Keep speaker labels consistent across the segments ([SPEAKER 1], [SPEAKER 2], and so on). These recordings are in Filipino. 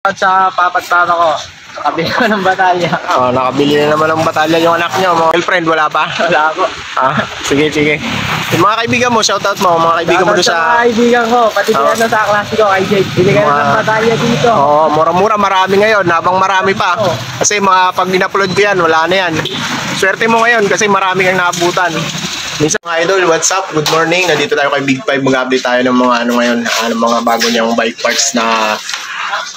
[SPEAKER 1] At sa papat papa ko, nakabili ko ng batalya.
[SPEAKER 2] Nakabili na naman ng batalya yung anak niyo. Mga girlfriend, wala pa?
[SPEAKER 1] Wala po.
[SPEAKER 2] Sige. Yung mga kaibigan mo, shoutout mo, mga kaibigan mo doon sa...
[SPEAKER 1] mga kaibigan ko, pati sa klase ko, kay Jake. Bili ka na ng batalya dito.
[SPEAKER 2] Mura-mura, marami ngayon, habang marami pa. Kasi mga pag in-upload ko yan, wala na yan. Swerte mo ngayon kasi marami kang naabutan. Minsan mga idol, what's up? Good morning. Nandito tayo kay Big Five. Mag-update tayo ng mga ngayon, mga bago niyang bike parts na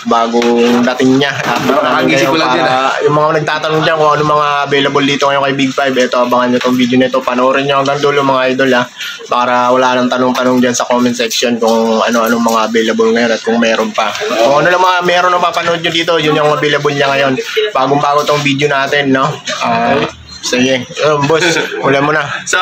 [SPEAKER 2] bagong dating niya.
[SPEAKER 3] Nakagising ko lang yan.
[SPEAKER 2] Yung mga nagtatanong dyan kung ano mga available dito ngayon kay Big Five, ito, abangan nyo itong video nito. Panoorin nyo hanggang dulo mga idol para wala nang tanong-tanong dyan sa comment section kung ano-ano mga available ngayon at kung meron pa. Kung ano lang mga meron na mapanood nyo dito, yun yung available niya ngayon. Bagong-bago itong video natin, no? Sige, boss, wala mo na.
[SPEAKER 3] So,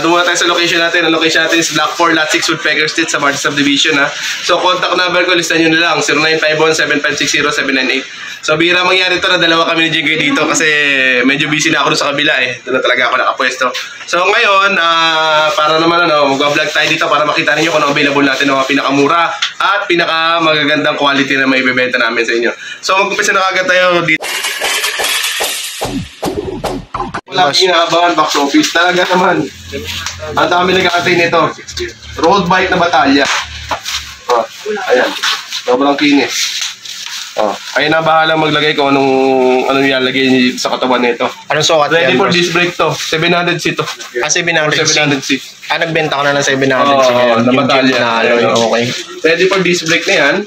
[SPEAKER 3] doon tayo sa location natin. Ang location natin is Block 4, Lot 6, Woodpecker Street sa Martin Subdivision, ha. So, contact number ko, listan nyo na lang, 0951-7560-798. So, bihira mangyari ito na dalawa kami ni Jingay dito kasi medyo busy na ako doon sa kabila, Doon na talaga ako nakapwesto. So, ngayon, para naman, mag-vlog tayo dito para makita ninyo kung ano available natin ng mga pinakamura at pinakamagagandang quality na may ibebenta namin sa inyo. So, mag-umpisa na kagad tayo dito. Wala pinaabangan box office. Talaga naman. Ang dami nag-aatay nito. Road bike na batalya. Ayan. Sobrang kinis. Ayun na bahala maglagay kung anong ilalagay sa katawan nito.
[SPEAKER 2] Anong sukat
[SPEAKER 3] Ready
[SPEAKER 2] yan,
[SPEAKER 3] for
[SPEAKER 2] boss?
[SPEAKER 3] disc brake to. 700C to.
[SPEAKER 2] 700C.
[SPEAKER 3] 700C.
[SPEAKER 2] Nagbenta ko na ng 700C ngayon.
[SPEAKER 3] Na batalya.
[SPEAKER 2] Okay.
[SPEAKER 3] Ready for disc brake na yan.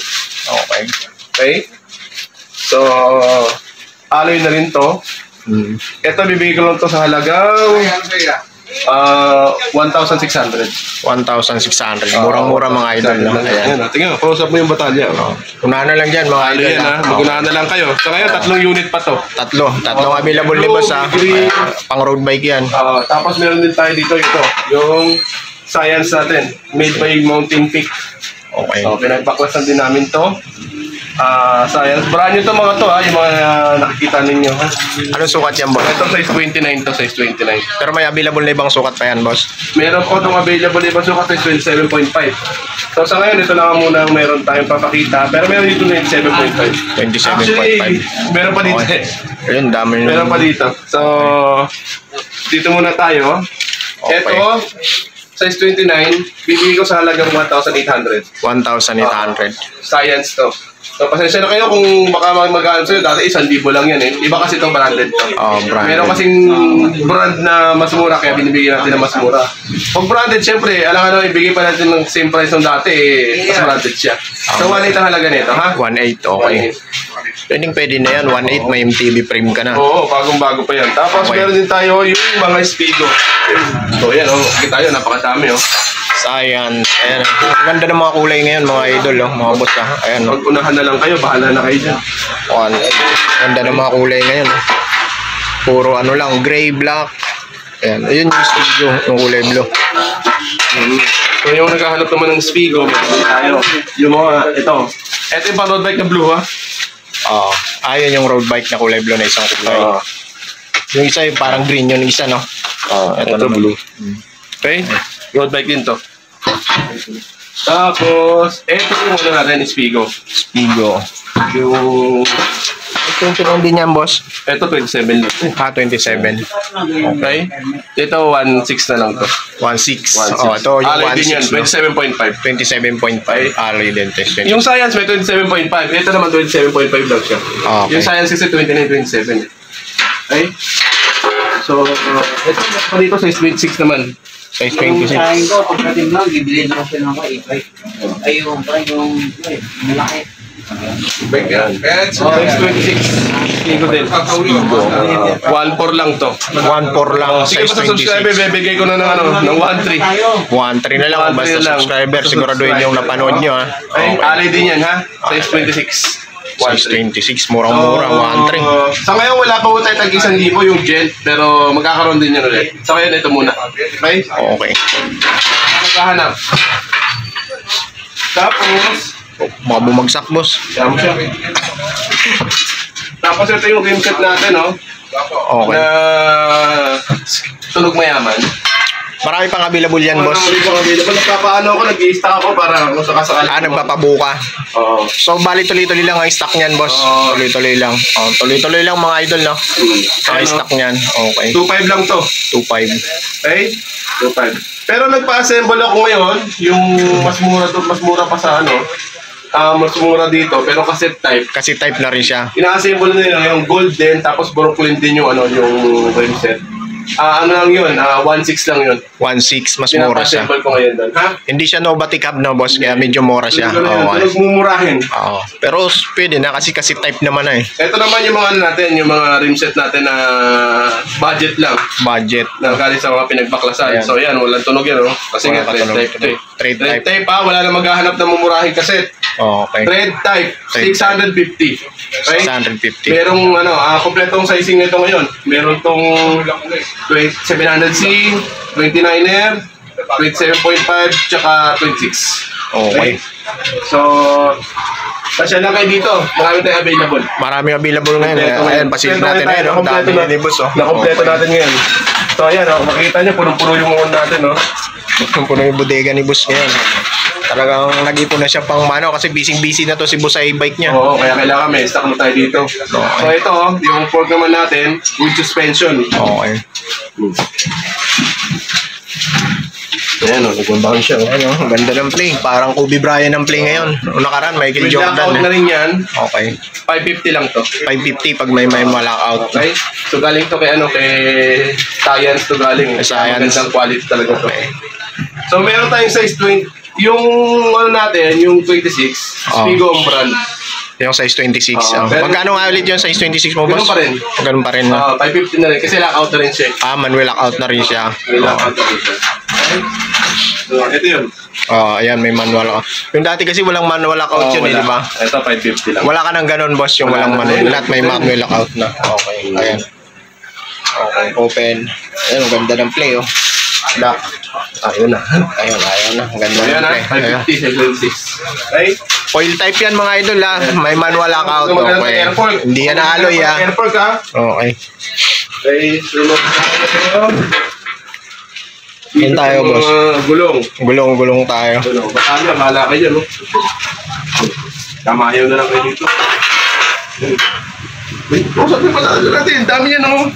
[SPEAKER 3] Okay. So, alloy na rin to. Ito, bibigay ko lang to sa halagang 1,600.
[SPEAKER 2] 1,600. Murang-mura mga idol.
[SPEAKER 3] Ayan. Tingnan, close up mo yung batalya.
[SPEAKER 2] Unahan na lang dyan mga idol.
[SPEAKER 3] Mag-unahan na lang kayo. So ngayon, 3 unit pa to.
[SPEAKER 2] Tatlong available ni boss pang road bike yan.
[SPEAKER 3] Tapos meron din tayo dito yung Science natin. Made by Mountain Peak.
[SPEAKER 2] Okay.
[SPEAKER 3] So, pinagbaklasan din namin to. Science. Brand new to mga to, yung mga nakikita ninyo.
[SPEAKER 2] Anong sukat yan, boss?
[SPEAKER 3] Ito size 29 to, size 29.
[SPEAKER 2] Pero may available na ibang sukat pa yan, boss?
[SPEAKER 3] Meron po itong available ibang sukat size 27.5. So sa ngayon, ito lang muna meron tayong papakita. Pero meron dito na 27.5.
[SPEAKER 2] 27.5.
[SPEAKER 3] Actually, meron pa dito
[SPEAKER 2] Ayun, dami nyo.
[SPEAKER 3] Meron pa dito. So, dito muna tayo.
[SPEAKER 2] Okay.
[SPEAKER 3] Ito, size 29, bibigay ko sa halagang 1,800.
[SPEAKER 2] 1,800.
[SPEAKER 3] Science to. So, pasensya na kayo kung baka mag-ano sa'yo. Dati 1,000 lang yan Iba kasi itong branded to.
[SPEAKER 2] Branded.
[SPEAKER 3] Meron kasing brand na mas mura kaya binibigyan natin ng mas mura. Pag branded, syempre, alam ibigay pa natin ng same price ng dati, mas branded siya. So, 1,800 ang halaga nito, ha?
[SPEAKER 2] 1,800, okay. Pwede na yan, 1,800 may MTB frame ka na.
[SPEAKER 3] Oo, bagong-bago pa yan. Tapos meron din tayo yung mga Spigo. So, yan, kita yun, napakadami,
[SPEAKER 2] Science. Ayan. Ganda ng mga kulay ngayon, mga idol, mga boss, Ayan,
[SPEAKER 3] Pag-unahan na lang kayo, bahala na kayo dyan.
[SPEAKER 2] Ganda ng mga kulay ngayon, Puro lang, gray, black. Ayan. Ayun yung Spigo, yung kulay blue.
[SPEAKER 3] So, yung naghahanap naman ng Spigo, meron tayo. Yung mga, ito yung pang road bike na blue, ha?
[SPEAKER 2] Ayun yung road bike na kulay blue na isang kulay. Yung isa yung parang green, yung isa, no?
[SPEAKER 3] Ito blue. Okay? Road bike din to. Tapos, ito yung natin, Spigo. Yung...
[SPEAKER 2] Ito yung din yan, boss?
[SPEAKER 3] Ito, 27 lang.
[SPEAKER 2] 27.
[SPEAKER 3] Okay? Ito, 1.6 na lang to.
[SPEAKER 2] 1.6. Ito yung
[SPEAKER 3] alloy din yan,
[SPEAKER 2] 27.5. 27.5. Alloy din, test.
[SPEAKER 3] Yung Science may 27.5. Ito naman, 27.5 lang siya.
[SPEAKER 2] Okay.
[SPEAKER 3] Yung Science kasi 29.27. Okay? So, ito dito, size 26 naman.
[SPEAKER 2] Size
[SPEAKER 1] Yung
[SPEAKER 2] 26.
[SPEAKER 1] sahin ko, pagdating lang, bibili na kasi ng e-bike. Yung malaki.
[SPEAKER 3] Bike yan. Size 26. Spigo din. 1.4 lang to.
[SPEAKER 2] 1.4 lang,
[SPEAKER 3] Sige
[SPEAKER 2] size
[SPEAKER 3] pa sa subscriber,
[SPEAKER 2] 26.
[SPEAKER 3] bibigay ko na ng 1.3.
[SPEAKER 2] 1.3 na lang, basta
[SPEAKER 3] 1.3 lang.
[SPEAKER 2] subscriber. Siguraduhin yung napanood nyo,
[SPEAKER 3] Ay, alay din yan, ha? Size 26.
[SPEAKER 2] Size 26, murang-mura, 1.3.
[SPEAKER 3] Sa ngayon, wala pa po tayo tag 1,000 yung gent, pero magkakaroon din yan ulit. Sa ngayon, ito muna. Okay?
[SPEAKER 2] Okay.
[SPEAKER 3] Magkahanap. Tapos,
[SPEAKER 2] Mga bumagsak, boss.
[SPEAKER 3] yan mo siya. Tapos ito yung rim set natin,
[SPEAKER 2] Okay.
[SPEAKER 3] na tunog mayaman.
[SPEAKER 2] Marami pang available yan, boss.
[SPEAKER 3] Nagpapaano ako, nag-i-stock ako para kung sakasakali.
[SPEAKER 2] Nagpapabuka.
[SPEAKER 3] Oo.
[SPEAKER 2] So, bali tuloy-tuloy lang ang stock niyan, boss.
[SPEAKER 3] Oo.
[SPEAKER 2] Tuloy-tuloy lang. Tuloy-tuloy lang mga idol, no? Ang stock niyan. Okay.
[SPEAKER 3] 2.5 lang to.
[SPEAKER 2] 2.5.
[SPEAKER 3] Okay? 2.5. Pero nagpa-assemble ako ngayon, yung mas mura pa sa ano. Mas mura dito, pero cassette type.
[SPEAKER 2] Kasi type na rin siya.
[SPEAKER 3] Ina-assemble nila yung golden, tapos Brooklyn din yung ano, yung rim set. Ano lang yun, 1.6 lang yun.
[SPEAKER 2] 1.6, mas mura siya.
[SPEAKER 3] Pinapa-assemble ko ngayon doon. Ha?
[SPEAKER 2] Hindi siya Novatic hub na, boss, kaya medyo mura siya.
[SPEAKER 3] Tulog mumurahin.
[SPEAKER 2] Oo. Pero pwede na kasi type naman na eh.
[SPEAKER 3] Ito naman yung mga ano natin, yung mga rim set natin na budget lang.
[SPEAKER 2] Budget.
[SPEAKER 3] Na galing sa mga pinagbaklasan.
[SPEAKER 2] Ayan.
[SPEAKER 3] So yan, walang tunog yan, oh. Kasi
[SPEAKER 2] Wala
[SPEAKER 3] nga, thread
[SPEAKER 2] katunog.
[SPEAKER 3] type ito eh.
[SPEAKER 2] Thread
[SPEAKER 3] Thread
[SPEAKER 2] type.
[SPEAKER 3] type wala na maghahanap ng mumurahing kaset.
[SPEAKER 2] Okay.
[SPEAKER 3] Thread type,
[SPEAKER 2] Thread
[SPEAKER 3] 650. Okay?
[SPEAKER 2] 650.
[SPEAKER 3] Merong ano, kompletong sizing nito ngayon. Meron tong 700C, 29er, 27.5, tsaka 26.
[SPEAKER 2] Okay.
[SPEAKER 3] So, pasya lang kayo dito. Marami tayong available.
[SPEAKER 2] Maraming available ngayon. Ayan, pasilip natin ngayon. No? Dami
[SPEAKER 3] na
[SPEAKER 2] ni boss. Oh.
[SPEAKER 3] Nakompleto natin ngayon. So, ayan, oh, makikita nyo, punong-puno yung mga natin, no?
[SPEAKER 2] Puno yung bodega ni boss ngayon. Talagang nag-ipon na siya pang mano kasi busy na to si boss sa e-bike niya.
[SPEAKER 3] Oo, kaya kailangan may stock na tayo dito. So, ito, yung fork naman natin, with suspension.
[SPEAKER 2] Okay.
[SPEAKER 3] Ayan, oh, nagbabahan siya. Oh.
[SPEAKER 2] Ayan, ang ganda ng play. Parang Kobe Bryant ang play ngayon. Una karan, Michael
[SPEAKER 3] With lockout
[SPEAKER 2] Jordan.
[SPEAKER 3] na rin yan,
[SPEAKER 2] Okay.
[SPEAKER 3] 550 lang to.
[SPEAKER 2] 550 pag may malockout.
[SPEAKER 3] Okay? So, galing to kay, kay Science to galing.
[SPEAKER 2] Science.
[SPEAKER 3] Magandang quality talaga to. So, meron tayong size 20. Yung ano natin, yung 26, Spigo ang brand.
[SPEAKER 2] Yung size 26.
[SPEAKER 3] Pero-
[SPEAKER 2] Magkano nga ulit yung size 26 mo, boss?
[SPEAKER 3] Ganun pa rin.
[SPEAKER 2] Ganun pa rin. No?
[SPEAKER 3] 550 na rin kasi lockout na rin siya.
[SPEAKER 2] Manual lockout na rin siya.
[SPEAKER 3] May lockout na rin siya. Okay? So, ito yun.
[SPEAKER 2] Ayan, may manual lockout. Yung dati kasi walang manual lockout yun,
[SPEAKER 3] wala.
[SPEAKER 2] di ba?
[SPEAKER 3] Ito, 550 lang.
[SPEAKER 2] Wala ka nang ganun, boss, yung
[SPEAKER 3] Wala
[SPEAKER 2] walang
[SPEAKER 3] na.
[SPEAKER 2] manual. Lahat may manual lockout na. Okay, ayan. Okay, open. Ayan, ang ganda ng play, oh.
[SPEAKER 3] Lock. Ayun na.
[SPEAKER 2] Ayun na. Ang ganda
[SPEAKER 3] Ayan
[SPEAKER 2] ng
[SPEAKER 3] na,
[SPEAKER 2] play. Ayan.
[SPEAKER 3] 550 sa 26. Okay?
[SPEAKER 2] Foil type yan, mga idol, ha. May manual lockout. Okay. Hindi yan na alloy, ha.
[SPEAKER 3] Airfork, ha?
[SPEAKER 2] Okay.
[SPEAKER 3] Okay, sunod tayo.
[SPEAKER 2] Yan tayo, boss.
[SPEAKER 3] Gulong.
[SPEAKER 2] Gulong-gulong tayo.
[SPEAKER 3] Gulong. Baka na, bahala kayo dyan, no? Kamayaw na lang kayo dito. Usap na pala natin. Dami yan, no?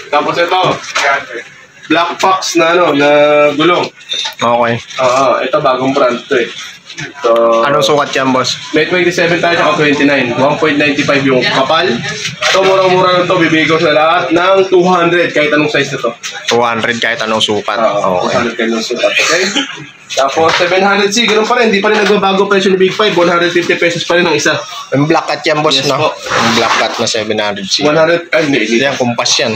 [SPEAKER 3] Tapos ito. Black Fox na, na gulong.
[SPEAKER 2] Okay.
[SPEAKER 3] Ito bagong brand to eh. So,
[SPEAKER 2] Anong sukat yan, boss?
[SPEAKER 3] may 27 tayo at 29. 1.95 yung kapal. So, murang-mura lang to. Bibigay ko sa lahat ng 200 kahit anong size na to.
[SPEAKER 2] 200 kahit anong sukat. Okay.
[SPEAKER 3] 200 kahit anong sukat. Okay? Tapos 700C, ganun pa rin. Hindi pa rin nagbabago presyo ni Big 5. 150 pesos pa rin ang isa.
[SPEAKER 2] Yung black cat yan, boss,
[SPEAKER 3] Yes,
[SPEAKER 2] no?
[SPEAKER 3] po.
[SPEAKER 2] Yung black cat na 700C.
[SPEAKER 3] 100, ay hindi.
[SPEAKER 2] Yan, kumpas yan.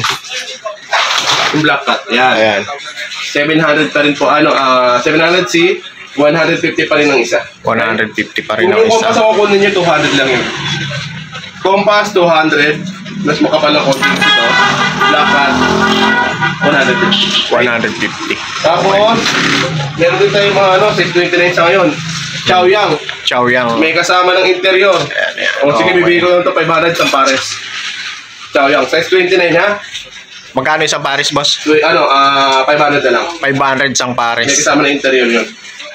[SPEAKER 3] Yung black cat. Yan.
[SPEAKER 2] Ayan.
[SPEAKER 3] 700 pa rin po. 700C, 150 pa rin ang isa.
[SPEAKER 2] 150 pa rin
[SPEAKER 3] Kung
[SPEAKER 2] ang
[SPEAKER 3] yung compass
[SPEAKER 2] isa.
[SPEAKER 3] ako kunin nyo, 200 lang yun. Compass, 200. Mas makapal ang konti dito. Black cat, 150.
[SPEAKER 2] 150.
[SPEAKER 3] Tapos, meron din tayo mga size 29 sa ngayon. Chow Yang.
[SPEAKER 2] Chow Yang.
[SPEAKER 3] May kasama ng interior.
[SPEAKER 2] Ayan.
[SPEAKER 3] O sige,
[SPEAKER 2] Okay.
[SPEAKER 3] bibigay ko lang ito 500 isang pares. Chow Yang. Size 29 ha?
[SPEAKER 2] Magkano isang pares, boss?
[SPEAKER 3] 500 na lang.
[SPEAKER 2] 500 isang
[SPEAKER 3] May
[SPEAKER 2] pares.
[SPEAKER 3] kasama ng interior yun.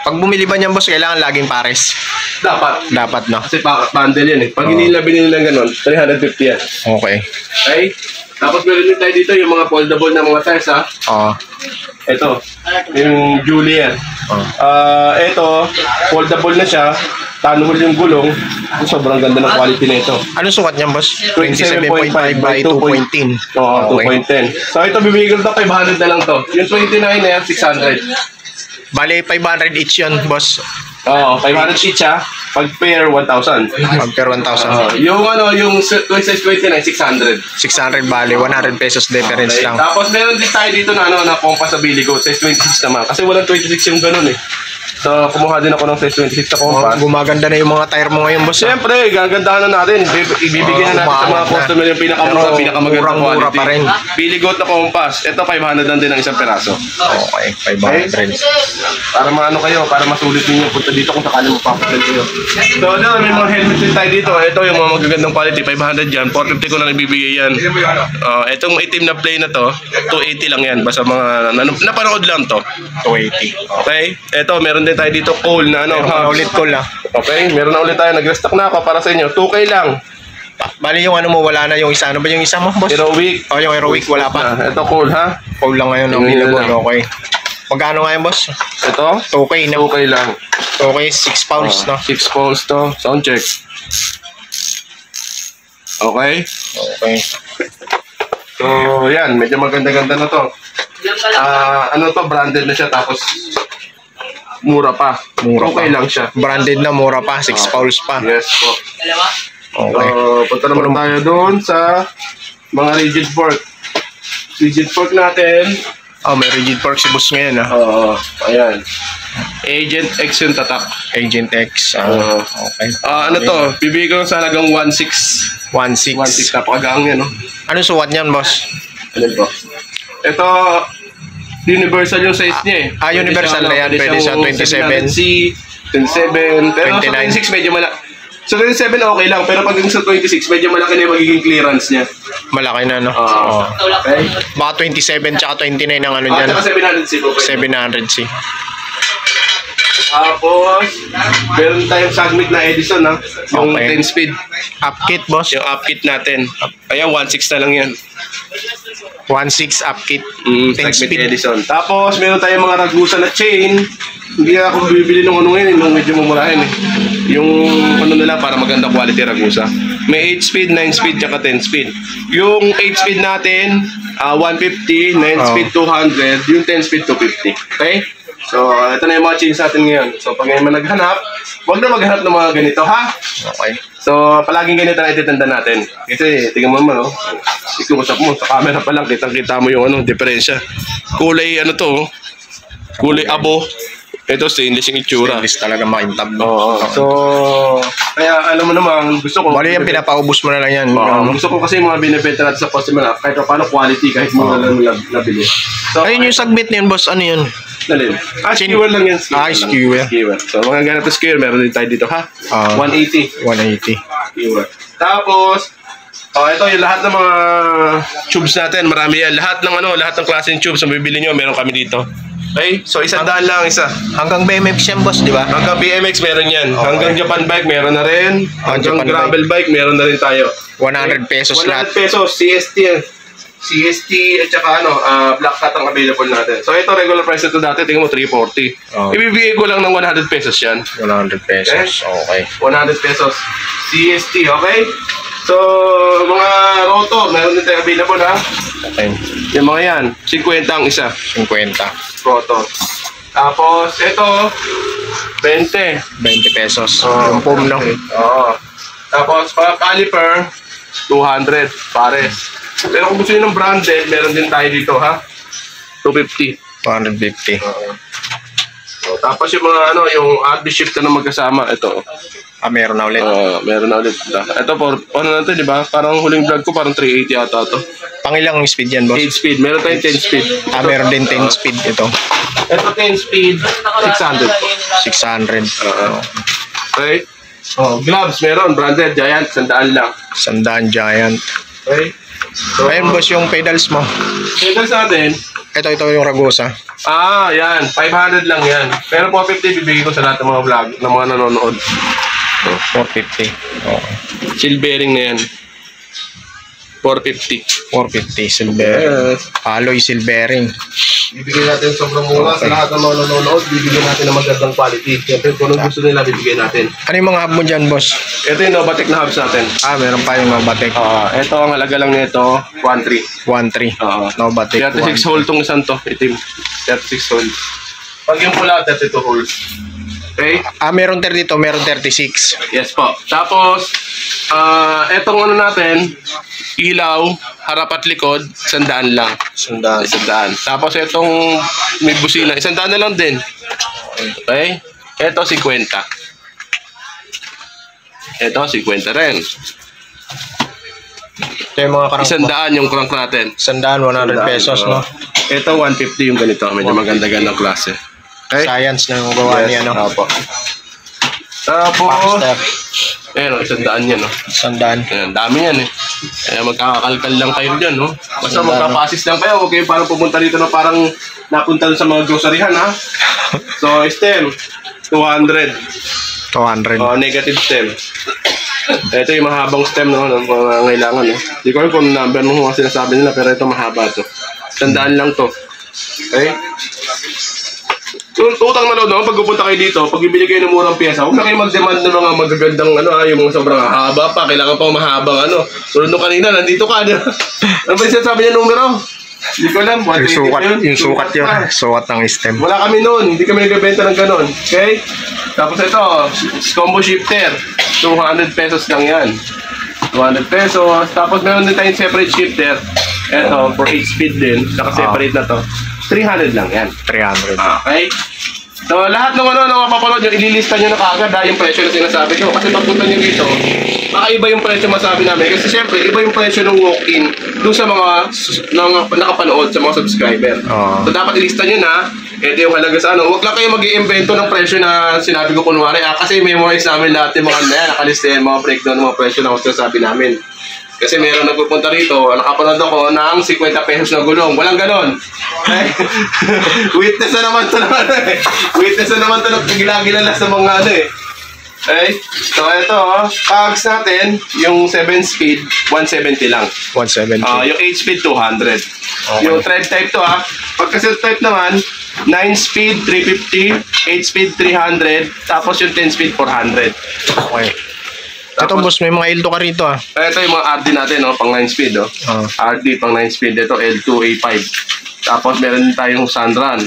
[SPEAKER 2] Pag bumili ba niyan, boss, kailangan laging pares.
[SPEAKER 3] Dapat.
[SPEAKER 2] Dapat, no?
[SPEAKER 3] Kasi bundle yan eh. Pag hindi nila binili lang ganun, 350 yan.
[SPEAKER 2] Okay.
[SPEAKER 3] Okay? Tapos meron din tayo dito yung mga foldable na mga tires ha.
[SPEAKER 2] Oo.
[SPEAKER 3] Ito. Yung Julian.
[SPEAKER 2] Oo.
[SPEAKER 3] Ito, foldable na siya. Tanhol yung gulong. Sobrang ganda ng quality na ito.
[SPEAKER 2] Anong sukat niyan, boss?
[SPEAKER 3] 27.5
[SPEAKER 2] by 2.10.
[SPEAKER 3] Oo,
[SPEAKER 2] Okay.
[SPEAKER 3] 2.10. So ito bibigyan ko ito 500 na lang to. Yung 29 na yan, 600.
[SPEAKER 2] Bali, 500 each yun, boss.
[SPEAKER 3] Oo, 500 each ha. Pag pair, 1,000.
[SPEAKER 2] Pag per 1,000.
[SPEAKER 3] Yung size 29, 600.
[SPEAKER 2] 600 bali, 100 pesos difference
[SPEAKER 3] Okay.
[SPEAKER 2] lang.
[SPEAKER 3] Tapos meron din tayo dito na na compass sa Billy Goat, size 26 naman. Kasi walang 26 yung ganun eh. So, kumuha din ako ng size 26 na compass.
[SPEAKER 2] Gumaganda na yung mga tire mo ngayon, boss.
[SPEAKER 3] Siyempre, gagandahan na natin. Ibibigyan na natin sa mga customer yung pinakamura,
[SPEAKER 2] Pero
[SPEAKER 3] pinakamagandang
[SPEAKER 2] murang-mura
[SPEAKER 3] quality.
[SPEAKER 2] pa rin.
[SPEAKER 3] Piligot na compass. Ito, 500 lang din ang isang peraso.
[SPEAKER 2] Okay, 500.
[SPEAKER 3] Para maano kayo, para masulit ninyo punta dito kung sakali mapapagal kayo. So, ano, may mga helmet din tayo dito. Ito yung mga magagandang quality, 500 yan. 450 ko lang ibibigay yan. Itong itim na play na to, 280 lang yan. Basta mga napanood lang to.
[SPEAKER 2] 280.
[SPEAKER 3] Okay? Ito, meron din tayo dito coal na ano.
[SPEAKER 2] Meron ulit ko lang.
[SPEAKER 3] Okay, meron na ulit tayo. Nag-restock na ako para sa inyo. 2K lang.
[SPEAKER 2] Bali yung ano mo, wala na yung isa. Ano ba yung isa mo, boss?
[SPEAKER 3] Heroic.
[SPEAKER 2] Oh, yung Heroic, wala pa.
[SPEAKER 3] Ito coal ha.
[SPEAKER 2] Call lang ngayon,
[SPEAKER 3] Yung
[SPEAKER 2] available.
[SPEAKER 3] yun lang.
[SPEAKER 2] Okay. Magkano nga yun, boss?
[SPEAKER 3] Ito,
[SPEAKER 2] 2K na.
[SPEAKER 3] 2K lang.
[SPEAKER 2] Okay, 6 pounds, no?
[SPEAKER 3] 6 pounds to. Sound check. Okay.
[SPEAKER 2] Okay.
[SPEAKER 3] So, yan. Medyo maganda-ganda na to. Ano to, branded na siya tapos mura pa.
[SPEAKER 2] Mura
[SPEAKER 3] okay
[SPEAKER 2] pa.
[SPEAKER 3] lang siya.
[SPEAKER 2] Branded na, mura pa. 6 pounds pa.
[SPEAKER 3] Yes po.
[SPEAKER 2] Okay.
[SPEAKER 3] Punta naman tayo doon sa mga rigid fork. Rigid fork natin.
[SPEAKER 2] Oh, may rigid fork si boss ngayon, ah.
[SPEAKER 3] Ayan. Agent X yung tatak.
[SPEAKER 2] Agent X. Okay.
[SPEAKER 3] Ano to? Bibigay ko sa halagang 1.6.
[SPEAKER 2] 1.6.
[SPEAKER 3] 1.6. Napakagaang yan, no?
[SPEAKER 2] Ano suwat niyan, boss?
[SPEAKER 3] Ano po? Ito, universal yung size niya eh.
[SPEAKER 2] Universal na yan. Pwede sa 27.
[SPEAKER 3] 27. Pero
[SPEAKER 2] 29.
[SPEAKER 3] sa 26 medyo malaki. Sa 27 okay lang, pero pag sa 26 medyo malaki na yung magiging clearance niya.
[SPEAKER 2] Malaki na, no?
[SPEAKER 3] Okay?
[SPEAKER 2] Baka 27 tsaka 29 ang ano dyan.
[SPEAKER 3] Tsaka 700C po.
[SPEAKER 2] 700C.
[SPEAKER 3] Tapos, meron tayong Sagmit na Edison, ha? Yung
[SPEAKER 2] Okay.
[SPEAKER 3] 10 speed.
[SPEAKER 2] Upkit, boss.
[SPEAKER 3] Yung upkit natin. Ayan, 1.6 na lang yan.
[SPEAKER 2] 1.6 upkit. 10
[SPEAKER 3] Sagmit
[SPEAKER 2] speed.
[SPEAKER 3] Edison. Tapos, meron tayong mga ragusan na chain. Hindi ako bibili ng ano ngayon, nung medyo mamurahin eh. Yung ano nila, para maganda quality ragusa. May 8 speed, 9 speed, tsaka 10 speed. Yung 8 speed natin, 150, 9 speed, 200. Yung 10 speed, 250. Okay? So, ito na yung mga chains natin ngayon. So, pag ngayon man naghanap, huwag na maghanap ng mga ganito, ha?
[SPEAKER 2] Okay.
[SPEAKER 3] So, palaging ganito na ititanda natin. Kasi, tingnan mo naman, oh. Ikusap mo, sa camera pa lang, kitang-kita mo yung ano, diferensya. Kulay, ano to, oh. Kulay abo. Ito, stainless yung itsura.
[SPEAKER 2] Stainless talaga makintab.
[SPEAKER 3] Oo. So, kaya alam mo naman, gusto ko...
[SPEAKER 2] Bali yan, pinapaubos mo na lang yan.
[SPEAKER 3] Gusto ko kasi yung mga binibenta natin sa customer na kahit paano quality, kahit mo na lang nabili. So,
[SPEAKER 2] Ayun yung sagbit niyan, boss. Ano yun?
[SPEAKER 3] Nalin. Skewer lang yan.
[SPEAKER 2] Skewer.
[SPEAKER 3] Skewer. So, mga ganito skewer, meron din tayo dito, ha? 180.
[SPEAKER 2] 180.
[SPEAKER 3] Skewer. Tapos, ito yung lahat ng mga tubes natin. Marami yan. Lahat ng klaseng tubes na bibili nyo, meron kami dito. Okay? So, 100 lang isa.
[SPEAKER 2] Hanggang BMX yan, boss, di ba?
[SPEAKER 3] Hanggang BMX meron yan.
[SPEAKER 2] Okay.
[SPEAKER 3] Hanggang Japan bike meron na rin. Hanggang
[SPEAKER 2] Japan
[SPEAKER 3] gravel bike meron na rin tayo.
[SPEAKER 2] 100 pesos
[SPEAKER 3] 100
[SPEAKER 2] lahat.
[SPEAKER 3] pesos. CST yan. CST at saka black cat ang available natin. So ito regular price ito dati, tingnan mo 340. Ibibigay ko lang ng 100 pesos yan.
[SPEAKER 2] 100 pesos. Okay.
[SPEAKER 3] 100 pesos. CST, okay? So, mga rotor, meron din tayo available, ha?
[SPEAKER 2] Okay.
[SPEAKER 3] Yung mga yan, 50 ang isa.
[SPEAKER 2] 50.
[SPEAKER 3] Rotor. Tapos, ito, 20.
[SPEAKER 2] 20 pesos. Yung foam, no?
[SPEAKER 3] Oo. Tapos, para caliper, 200 pares. Pero kung gusto nyo ng branded, meron din tayo dito, ha? 250.
[SPEAKER 2] 250.
[SPEAKER 3] So, tapos yung mga yung RB shifter na magkasama, ito.
[SPEAKER 2] Meron na ulit.
[SPEAKER 3] Meron na ulit. Ito, ano na ito, di ba? Parang huling vlog ko, parang 380 ata ito.
[SPEAKER 2] Pangilang speed yan, boss?
[SPEAKER 3] 8 speed. Meron tayong 10 speed.
[SPEAKER 2] Meron din 10 speed ito.
[SPEAKER 3] Ito 10 speed, 600 po.
[SPEAKER 2] 600.
[SPEAKER 3] Okay? Gloves, meron. Branded, Giant, 100 lang.
[SPEAKER 2] 100 Giant.
[SPEAKER 3] Okay? So,
[SPEAKER 2] Ayun, boss, yung pedals mo.
[SPEAKER 3] pedals natin,
[SPEAKER 2] Ito yung Ragusa.
[SPEAKER 3] yan. 500 lang yan. Pero 450 bibigay ko sa lahat ng mga vlog, ng mga nanonood.
[SPEAKER 2] 450. Okay.
[SPEAKER 3] Chill bearing na yan. 450.
[SPEAKER 2] 450 silver. Alloy silvering.
[SPEAKER 3] Bibigyan natin sobrang mura sa lahat ng mga nanonood. Bibigyan natin ng magandang quality. Siyempre, kung anong gusto nila, bibigyan natin.
[SPEAKER 2] Ano yung mga hub mo dyan, boss?
[SPEAKER 3] Ito yung Novatec na hubs natin.
[SPEAKER 2] Meron pa yung Novatec.
[SPEAKER 3] Ito, ang halaga lang nito, 1.3.
[SPEAKER 2] 1.3. Novatec
[SPEAKER 3] 36 hole tong isang to, itim. 36 hole. Pag yung pula, 32 holes. Okay?
[SPEAKER 2] Meron 30 dito, meron 36.
[SPEAKER 3] Yes po. Tapos, etong natin, ilaw, harap at likod, 100 lang. 100. Tapos etong may busina, 100 na lang din. Okay? Ito, 50. Ito, 50 rin.
[SPEAKER 2] Ito yung mga crank mo.
[SPEAKER 3] 100 yung crank natin.
[SPEAKER 2] 100, 100 pesos, no?
[SPEAKER 3] Ito, 150 yung ganito. Medyo maganda-gandang klase. Okay?
[SPEAKER 2] Science na yung gawa niya, no?
[SPEAKER 3] Opo. Tapos,
[SPEAKER 2] Baxter.
[SPEAKER 3] ayun, 100 yan, no?
[SPEAKER 2] 100.
[SPEAKER 3] Ayan, dami yan, eh. Kaya magkakakalkal lang kayo dyan, no? Basta
[SPEAKER 2] 100.
[SPEAKER 3] magpapasis lang kayo. Huwag kayo parang pumunta dito na parang napunta sa mga groceryhan, ha? So, stem, 200.
[SPEAKER 2] 200.
[SPEAKER 3] Negative stem. Ito yung mahabang stem, no, ng mga ngailangan, no. Hindi ko alam kung number mo mga sinasabi nila, pero ito mahaba to. 100 lang to. Okay? So, utang na loob naman, pag pupunta kayo dito, pag bibili kayo ng murang pyesa, huwag na kayo mag-demand ng mga magagandang, yung mga sobrang haba pa, kailangan pa mahabang, Tulad nung kanina, nandito ka, di ba? Ano ba yung sinasabi niya numero? Hindi ko alam.
[SPEAKER 2] Yung sukat yun. Sukat ng stem.
[SPEAKER 3] Wala kami noon, hindi kami nagbebenta ng ganon. Okay? Tapos ito, combo shifter. 200 pesos lang yan. 200 pesos. Tapos meron din tayong separate shifter. Ito, for 8-speed din. Saka separate na to. 300 lang yan.
[SPEAKER 2] 300.
[SPEAKER 3] Okay? So, lahat ng mapapanood nyo, ililista nyo na kaagad yung presyo na sinasabi ko. Kasi pagpunta nyo dito, iba yung presyo masabi namin. Kasi syempre, iba yung presyo ng walk-in doon sa mga nakapanood, sa mga subscriber. So, dapat ilista nyo na. Ito yung halaga sa Huwag lang kayo mag-i-invento ng presyo na sinabi ko kunwari. Kasi memorize namin lahat yung mga nakalista yan, mga breakdown ng mga presyo na sinasabi namin. Kasi meron nagpupunta rito, nakapanood ako ng 50 pesos na gulong. Walang ganon. Okay? Witness na naman to Witness na naman to na gilagilala sa mga Okay? So, ito, tags natin, yung 7-speed, 170 lang.
[SPEAKER 2] 170.
[SPEAKER 3] Yung 8-speed, 200.
[SPEAKER 2] Okay.
[SPEAKER 3] Yung thread type to, Pag cassette type naman, 9-speed, 350, 8-speed, 300, tapos yung 10-speed, 400.
[SPEAKER 2] Okay. Ito, boss, may mga L2 ka rito,
[SPEAKER 3] Ito yung mga RD natin, pang 9-speed, RD pang 9-speed. Ito, L2, A5. Tapos, meron din tayong Sunrun.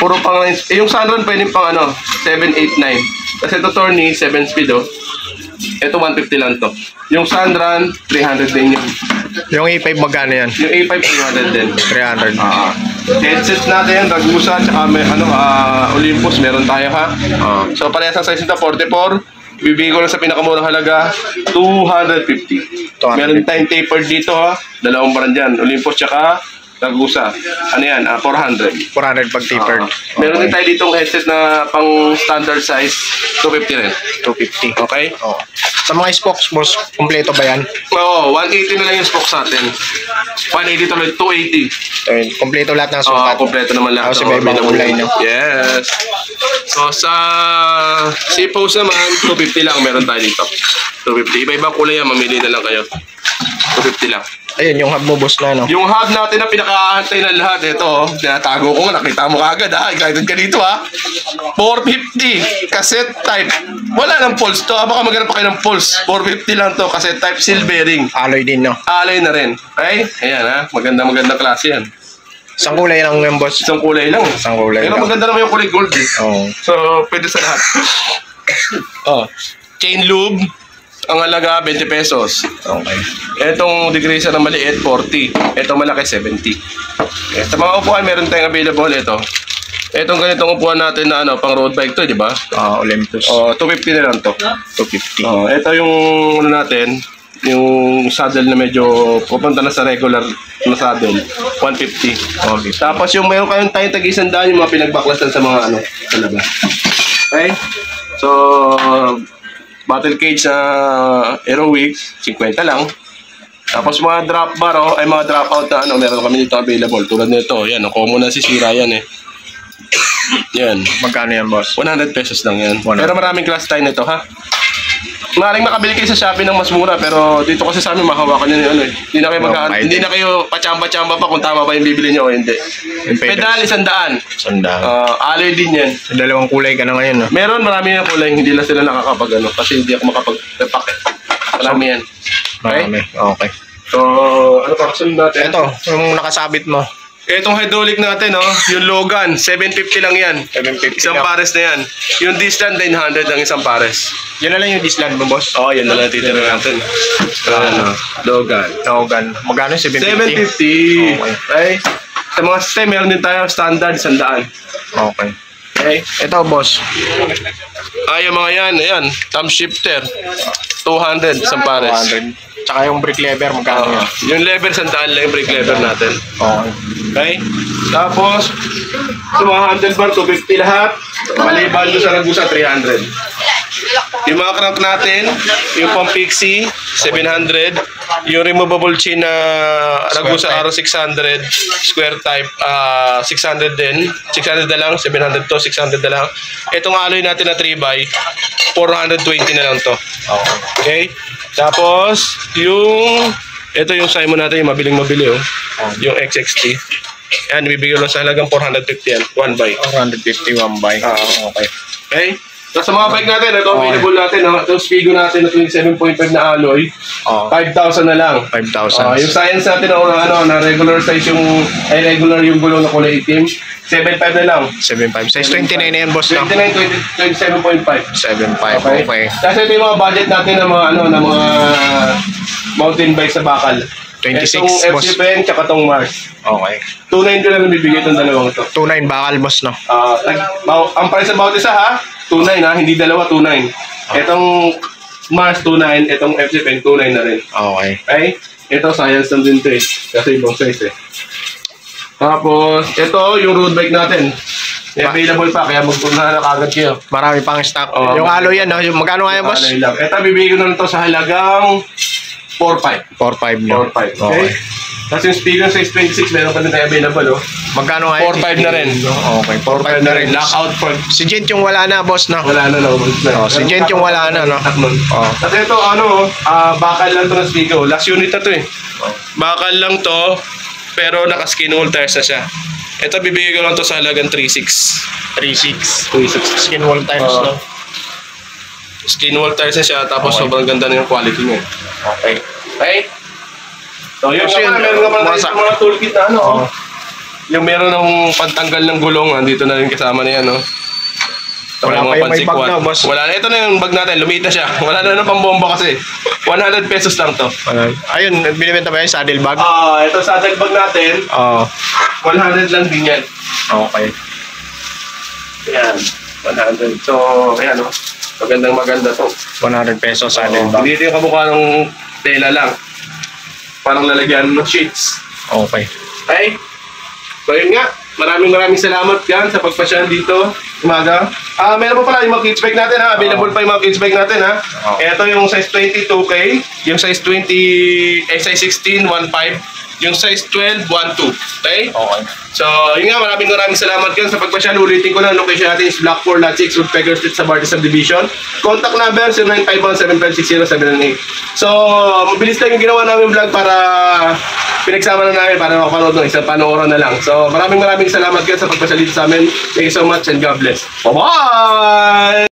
[SPEAKER 3] Puro pang 9, yung Sunrun pwede pang 7, 8, 9. Kasi ito Tourney, 7 speed, Ito 150 lang to. Yung Sunrun, 300 din yun.
[SPEAKER 2] Yung A5 magkano yan?
[SPEAKER 3] Yung A5, 300 din.
[SPEAKER 2] 300.
[SPEAKER 3] Headset natin, Ragusa, tsaka may Olympus, meron tayo, So, parehas ang size nito, 44. Bibigay ko lang sa pinakamurang halaga, 250. Meron tayong tapered dito, dalawang brand dyan, Olympus tsaka Ragusa. Ano yan? 400.
[SPEAKER 2] 400 pag tapered.
[SPEAKER 3] Meron din tayo ditong headset na pang standard size, 250 rin.
[SPEAKER 2] 250.
[SPEAKER 3] Okay?
[SPEAKER 2] Sa mga spokes, boss, kompleto ba yan?
[SPEAKER 3] Oo, 180 na lang yung spokes natin. 180 tuloy, 280.
[SPEAKER 2] Kompleto lahat ng sukat.
[SPEAKER 3] Kompleto naman lahat.
[SPEAKER 2] Kasi may ibang kulay, no?
[SPEAKER 3] Yes. So, sa C-pose naman, 250 lang meron tayo dito. 250. Iba-ibang kulay yan, mamili na lang kayo. 250 lang.
[SPEAKER 2] Ayun, yung hub mo, boss, na, no?
[SPEAKER 3] Yung hub natin na pinaka-ahantay ng lahat, ito, tinatago ko nga, nakita mo kagad, excited ka dito, 450, cassette type. Wala ng pulse to, baka maghanap pa kayo ng pulse. 450 lang to, cassette type, seal bearing.
[SPEAKER 2] Alloy din, no?
[SPEAKER 3] Alloy na rin. Okay? Ayan, maganda klase yan.
[SPEAKER 2] Isang kulay lang yan, boss.
[SPEAKER 3] Isang kulay lang.
[SPEAKER 2] Isang kulay
[SPEAKER 3] Pero
[SPEAKER 2] lang.
[SPEAKER 3] maganda naman yung kulay gold, So, pwede sa lahat. Chain lube. Ang halaga, 20 pesos.
[SPEAKER 2] Okay.
[SPEAKER 3] Etong degreaser na maliit, 40. Etong malaki, 70. Sa mga upuan, meron tayong available ito. Etong ganitong upuan natin na pang road bike to, di ba?
[SPEAKER 2] Olympus.
[SPEAKER 3] 250 na lang to.
[SPEAKER 2] 250.
[SPEAKER 3] Ito yung natin, yung saddle na medyo pupunta na sa regular na saddle, 150.
[SPEAKER 2] Okay.
[SPEAKER 3] Tapos yung meron kayong tayong tag-isandaan, yung mga pinagbaklasan sa mga sa labas. Okay? So, battle cage na Aerowick, 50 lang. Tapos mga drop bar, ay mga drop out na meron kami dito available. Tulad nito, yan, common na sisira yan Yan.
[SPEAKER 2] Magkano yan, boss?
[SPEAKER 3] 100 pesos lang yan.
[SPEAKER 2] 100.
[SPEAKER 3] Pero maraming class tayo nito, Maaaring makabili kayo sa Shopee ng mas mura, pero dito kasi sa amin mahawakan nyo yung Hindi na kayo hindi na kayo pachamba-chamba pa kung tama ba yung bibili nyo o hindi. Pedal, 100.
[SPEAKER 2] 100.
[SPEAKER 3] Alloy din yan.
[SPEAKER 2] Dalawang kulay ka na ngayon, no?
[SPEAKER 3] Meron, marami na kulay. Hindi lang sila nakakapag kasi hindi ako makapag-repack. Marami yan. Okay?
[SPEAKER 2] Okay.
[SPEAKER 3] So, ano pa kasunod natin?
[SPEAKER 2] Ito, yung nakasabit mo.
[SPEAKER 3] Itong hydraulic natin, yung Logan, 750 lang yan.
[SPEAKER 2] 750
[SPEAKER 3] Isang
[SPEAKER 2] lang.
[SPEAKER 3] pares na yan. Yung Disland, 900 lang isang pares.
[SPEAKER 2] Yan na lang yung Disland mo, boss.
[SPEAKER 3] Yan na lang titira natin. Logan.
[SPEAKER 2] Logan. Magkano? 750?
[SPEAKER 3] 750. Okay. Sa mga system, meron din tayo standard 100.
[SPEAKER 2] Okay.
[SPEAKER 3] Okay?
[SPEAKER 2] Ito, boss.
[SPEAKER 3] Yung mga yan, ayan, thumb shifter. 200, isang pares.
[SPEAKER 2] 200. Tsaka yung brake lever, magkano yan?
[SPEAKER 3] Yung lever, sandaan lang yung brake lever natin.
[SPEAKER 2] Okay.
[SPEAKER 3] Okay? Tapos, sa mga handlebar, 250 lahat. Maliban doon sa Ragusa, 300. Yung mga crank natin, yung pang Pixie, 700. Yung removable chain na Ragusa Arrow 600, square type, 600 din. 600 na lang, 700 to, 600 na lang. Itong alloy natin na 3x, 420 na lang to. Okay? Tapos, ito yung Simon natin, yung mabiling-mabili, oh. Yung XXT. Yan, bibigyan lang sa halagang 450 yan, 1x.
[SPEAKER 2] 450, 1x. Okay.
[SPEAKER 3] Okay? So, sa mga bike natin, ito available natin, no? Itong Spigo natin na 27.5 na alloy, 5,000 na lang.
[SPEAKER 2] 5,000.
[SPEAKER 3] Yung Science natin na regular size regular yung gulong na kulay itim, 7.5 na lang.
[SPEAKER 2] 7.5. Size 29 na yan, boss, no?
[SPEAKER 3] 27.5.
[SPEAKER 2] 7.5, okay.
[SPEAKER 3] Kasi ito yung mga budget natin ng mga, ng mga mountain bike sa bakal.
[SPEAKER 2] 26,
[SPEAKER 3] itong
[SPEAKER 2] boss.
[SPEAKER 3] FC Pen, tsaka itong Mars.
[SPEAKER 2] Okay.
[SPEAKER 3] 2.9 ko lang nabibigay itong dalawang ito.
[SPEAKER 2] 2.9 bakal, boss, no?
[SPEAKER 3] Ang price sa bawat isa, ha? 2.9, ha? Hindi dalawa, 2.9. Itong Mars, 2.9. Itong FC Pen, 2.9 na rin.
[SPEAKER 2] Okay.
[SPEAKER 3] Okay? Ito, Science lang din ito eh. Kasi ibang size eh. Tapos, ito yung road bike natin. Available pa, kaya magpunta na kagad kayo.
[SPEAKER 2] Marami pang stock.
[SPEAKER 3] Oo.
[SPEAKER 2] Yung alloy yan, no? Yung magkano nga yan, boss?
[SPEAKER 3] Alloy lang. Ito, bibigyan ko na ito sa halagang 4.5.
[SPEAKER 2] 4.5, no?
[SPEAKER 3] 4.5, okay?
[SPEAKER 2] Okay.
[SPEAKER 3] Tapos yung Spigo size 26, meron pa din tayo available, oh.
[SPEAKER 2] Magkano nga yan?
[SPEAKER 3] 4.5 na rin.
[SPEAKER 2] Okay, 4.5 na rin.
[SPEAKER 3] Lockout for...
[SPEAKER 2] Si Gent yung wala na, boss, no?
[SPEAKER 3] Wala na, no?
[SPEAKER 2] Si Gent yung wala na, no? Oh.
[SPEAKER 3] At ito, bakal lang to na Spigo. Last unit na to eh. Bakal lang to, pero naka-skin wall tires na siya. Ito, bibigay ko lang to sa halagang 3.6.
[SPEAKER 2] 3.6. Skin wall tires, no?
[SPEAKER 3] Skin wall tires na siya, tapos
[SPEAKER 2] Okay.
[SPEAKER 3] sobrang ganda na yung quality niya.
[SPEAKER 2] Okay.
[SPEAKER 3] Okay? So, yun
[SPEAKER 2] Kasi
[SPEAKER 3] nga pala, meron nga pala tayo
[SPEAKER 2] mga
[SPEAKER 3] sa mga toolkit na yung meron ng pantanggal ng gulong, andito na rin kasama na yan, no?
[SPEAKER 2] Wala pa yung may bag na, boss.
[SPEAKER 3] Wala na. Ito na yung bag natin, lumiit na siya. Wala na ng pambomba kasi. 100 pesos lang to.
[SPEAKER 2] Ayun, binibenta ba yung saddle bag?
[SPEAKER 3] Ito saddle bag natin,
[SPEAKER 2] Oo.
[SPEAKER 3] 100 lang din yan.
[SPEAKER 2] Okay.
[SPEAKER 3] Ayan, 100. So, ayan, no? Maganda to.
[SPEAKER 2] 100 pesos saddle bag.
[SPEAKER 3] Dito yung kamukha ng tela lang. Parang lalagyan ng sheets.
[SPEAKER 2] Okay.
[SPEAKER 3] Okay? So yun nga, maraming salamat yan sa pagpasyahan dito umaga. Meron pa pala yung mga kids bike natin, ha? Available pa yung mga kids bike natin, ha? Ito yung size 20, 2K. Yung size 20, size 16, 1.5. Yung size 12, 1.2. Okay?
[SPEAKER 2] Okay.
[SPEAKER 3] So, yun nga, maraming salamat yan sa pagpasyahan. Ulitin ko na, location natin is Block 4, Lot 6, Woodpecker Street sa Barty Subdivision. Contact number 0951-7560-798. So, mabilis lang yung ginawa namin vlog para pinagsama na namin para makapanood ng isang panooran na lang. So, maraming salamat yan sa pagpasyahan dito sa amin. Thank you so much and God bless. Bye-bye!